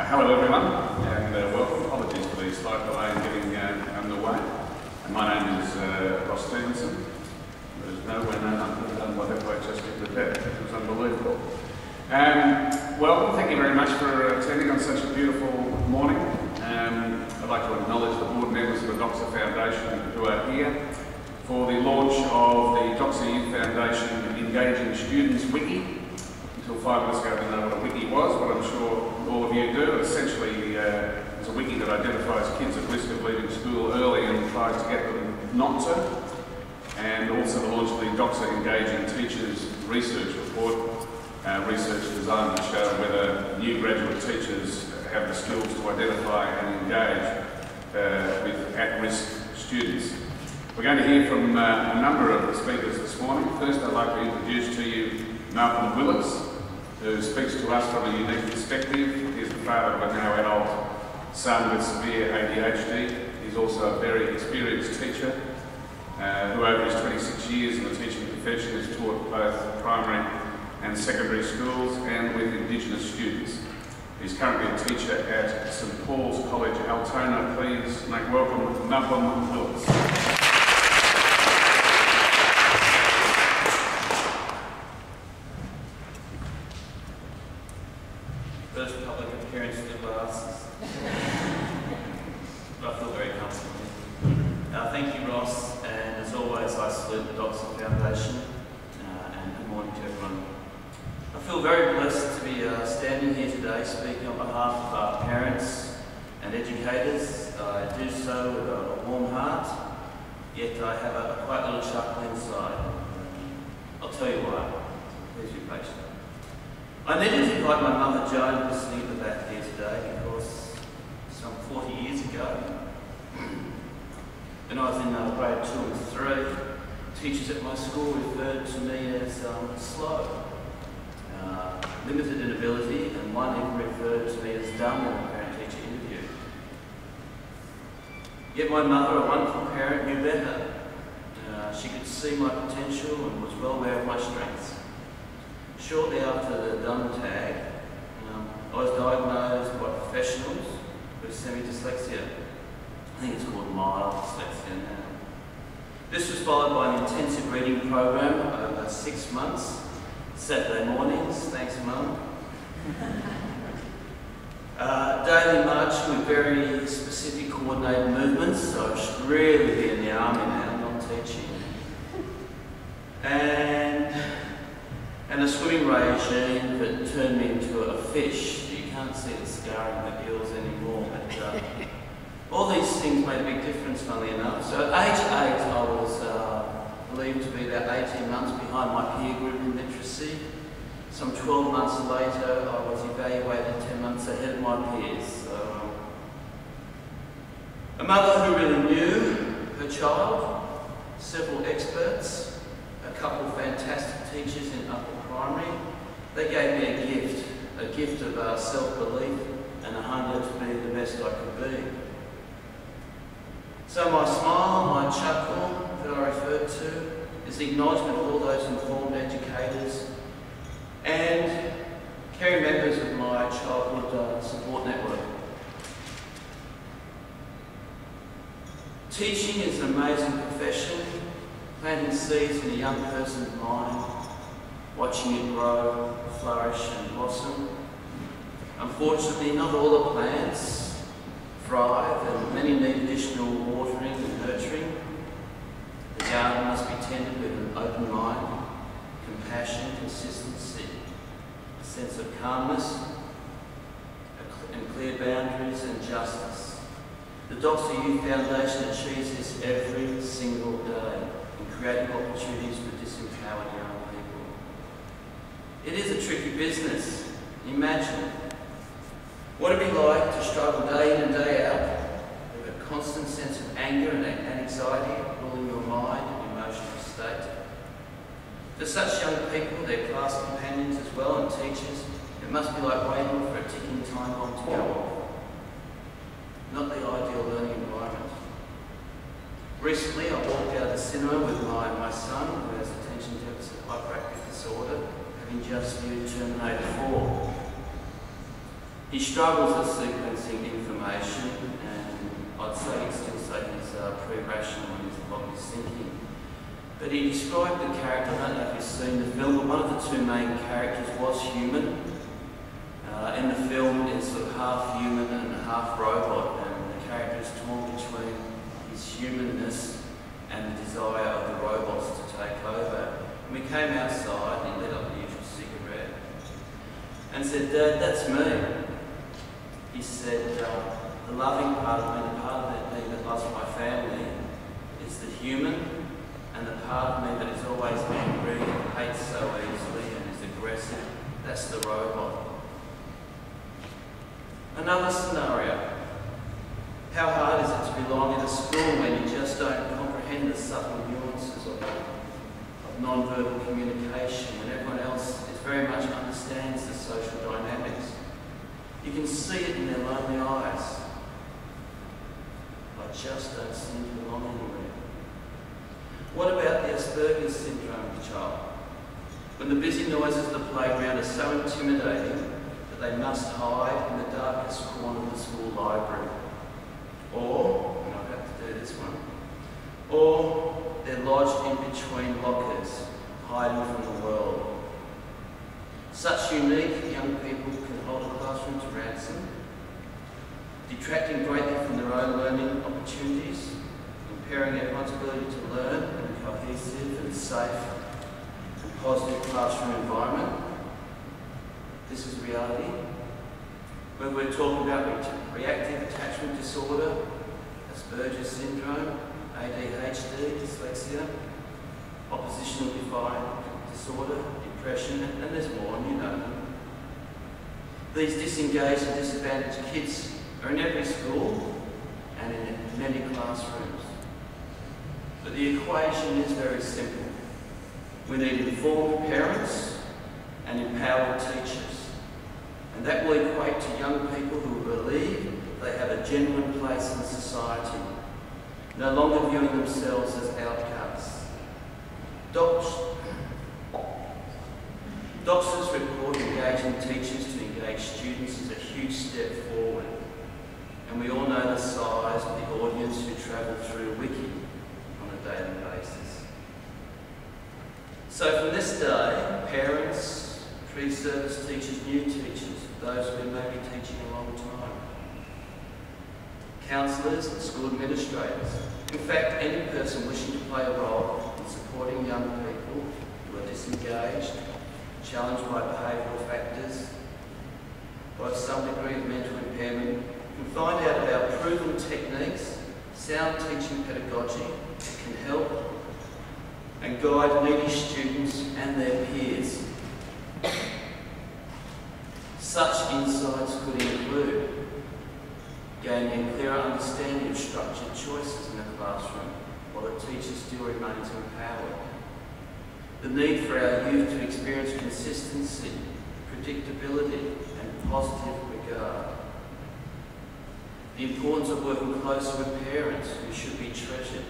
Hello everyone, and welcome. Apologies for the slight delay in getting underway. My name is Ross Stevenson. There's no way I've done whatever I just did with that. It was unbelievable. Welcome, thank you very much for attending on such a beautiful morning. I'd like to acknowledge the board members of the Doxa Foundation who are here for the launch of the Doxa Youth Foundation Engaging Students Wiki. Until 5 minutes ago I didn't know what a wiki was, but I'm sure all of you do. Essentially, it's a wiki that identifies kids at risk of leaving school early and tries to get them not to. And also the launch of the Doxa Engaging Teachers Research Report, research designed to show whether new graduate teachers have the skills to identify and engage with at-risk students. We're going to hear from a number of the speakers this morning. First, I'd like to introduce to you Malcolm Willis, who speaks to us from a unique perspective. He's the father of a now adult son with severe ADHD. He's also a very experienced teacher who over his 26 years in the teaching profession has taught both primary and secondary schools and with Indigenous students. He's currently a teacher at St Paul's College, Altona. Please make welcome Malcolm Willis. First public appearance to the glasses. But I feel very comfortable. Thank you, Ross, and as always I salute the Doxa Foundation and good morning to everyone. I feel very blessed to be standing here today speaking on behalf of our parents and educators. I do so with a warm heart, yet I have a quite little chuckle inside. I'll tell you why. Please be patient. I needed to invite my mother Joan, who's sitting at the back here today, because some 40 years ago, when I was in grade 2 and 3, teachers at my school referred to me as slow, limited in ability, and one even referred to me as dumb in a parent-teacher interview. Yet my mother, a wonderful parent, knew better. She could see my potential and was well aware of my strengths. Shortly after the dumb tag, I was diagnosed by professionals with semi-dyslexia. I think it's called mild dyslexia now. This was followed by an intensive reading program over 6 months, Saturday mornings, thanks Mum. Daily marching with very specific coordinated movements, so I should really be in the army now, not teaching. And a swimming regime that turned me into a fish. You can't see the scarring of the gills anymore, but all these things made a big difference, funnily enough. So at age 8, I was believed to be about 18 months behind my peer group in literacy. Some 12 months later, I was evaluated 10 months ahead of my peers. So, a mother who really knew her child, several experts, a couple of fantastic teachers in upper primary. They gave me a gift of self-belief and a hunger to be the best I could be. So my smile, my chuckle that I referred to is the acknowledgement of all those informed educators and caring members of my childhood support network. Teaching is an amazing profession, planting seeds in a young person's mind, watching it grow, flourish and blossom. Unfortunately, not all the plants thrive and many need additional watering and nurturing. The garden must be tended with an open mind, compassion, consistency, a sense of calmness and clear boundaries and justice. The Doxa Youth Foundation achieves this every single day in creating opportunities for disempowered young people. It is a tricky business. Imagine what it'd be like to struggle day in and day out with a constant sense of anger and anxiety ruling your mind and emotional state. For such young people, their class companions as well and teachers, it must be like waiting for a ticking time bomb to go off. Not the ideal learning environment. Recently, I walked out of the cinema with my son, who has attention deficit hyperactive disorder, having just viewed Terminator 4. He struggles with sequencing information, and I'd say he'd still say he's pre-rational in his lot of his thinking. But he described the character, I don't know if you've seen the film, but one of the two main characters was human. In the film, it's sort of half human and half robot, and the character is torn between his humanness and the desire of the robots to take over. And we came outside and he lit up the usual cigarette and said, "Dad, that's me." He said, "The loving part of me, the part of me that loves my family, is the human, and the part of me that is always angry and hates so easily and is aggressive, that's the robot." Another scenario. How hard is it to belong in a school when you just don't comprehend the subtle nuances of non-verbal communication, when everyone else very much understands the social dynamics? You can see it in their lonely eyes. I just don't seem to belong anywhere. What about the Asperger's syndrome child? When the busy noises of the playground are so intimidating that they must hide in the darkest corner of the school library. Or, and I'll have to do this one, or they're lodged in between lockers, hiding from the world. Such unique young people can hold a classroom to ransom, detracting greatly from their own learning opportunities, impairing everyone's ability to learn in a cohesive and safe and positive classroom environment. This is reality. When we're talking about reactive attachment disorder, Asperger's syndrome, ADHD, dyslexia, oppositional defiant disorder, depression, and there's more, and you know them. These disengaged and disadvantaged kids are in every school and in many classrooms. But the equation is very simple. We need informed parents and empowered teachers. And that will equate to young people who believe they have a genuine place in society, no longer viewing themselves as outcasts. Doxa's report engaging teachers to engage students is a huge step forward. And we all know the size of the audience who travel through wiki on a daily basis. So from this day, parents, pre-service teachers, new teachers, those who may be teaching a long time, counsellors and school administrators, in fact any person wishing to play a role in supporting young people who are disengaged, challenged by behavioural factors, by some degree of mental impairment, can find out about proven techniques, sound teaching pedagogy that can help and guide needy students and their peers. Such insights could include gaining a clearer understanding of structured choices in a classroom while the teacher still remains empowered. The need for our youth to experience consistency, predictability and positive regard. The importance of working closely with parents who should be treasured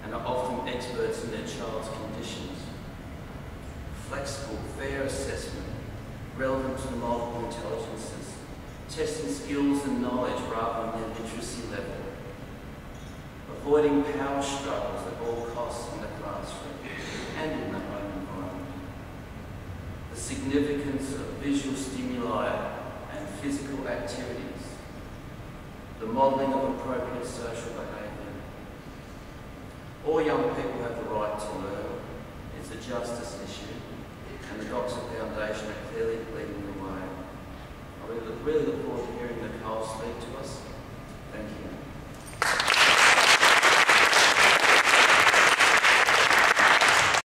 and are often experts in their child's conditions. Flexible, fair assessment, relevant to multiple intelligences, testing skills and knowledge rather than their literacy level. Avoiding power struggles at all costs in the classroom and in the home environment. The significance of visual stimuli and physical activities. The modelling of appropriate social behaviour. All young people have the right to learn. It's a justice issue, and the Doxa Foundation are clearly leading the way. I really look forward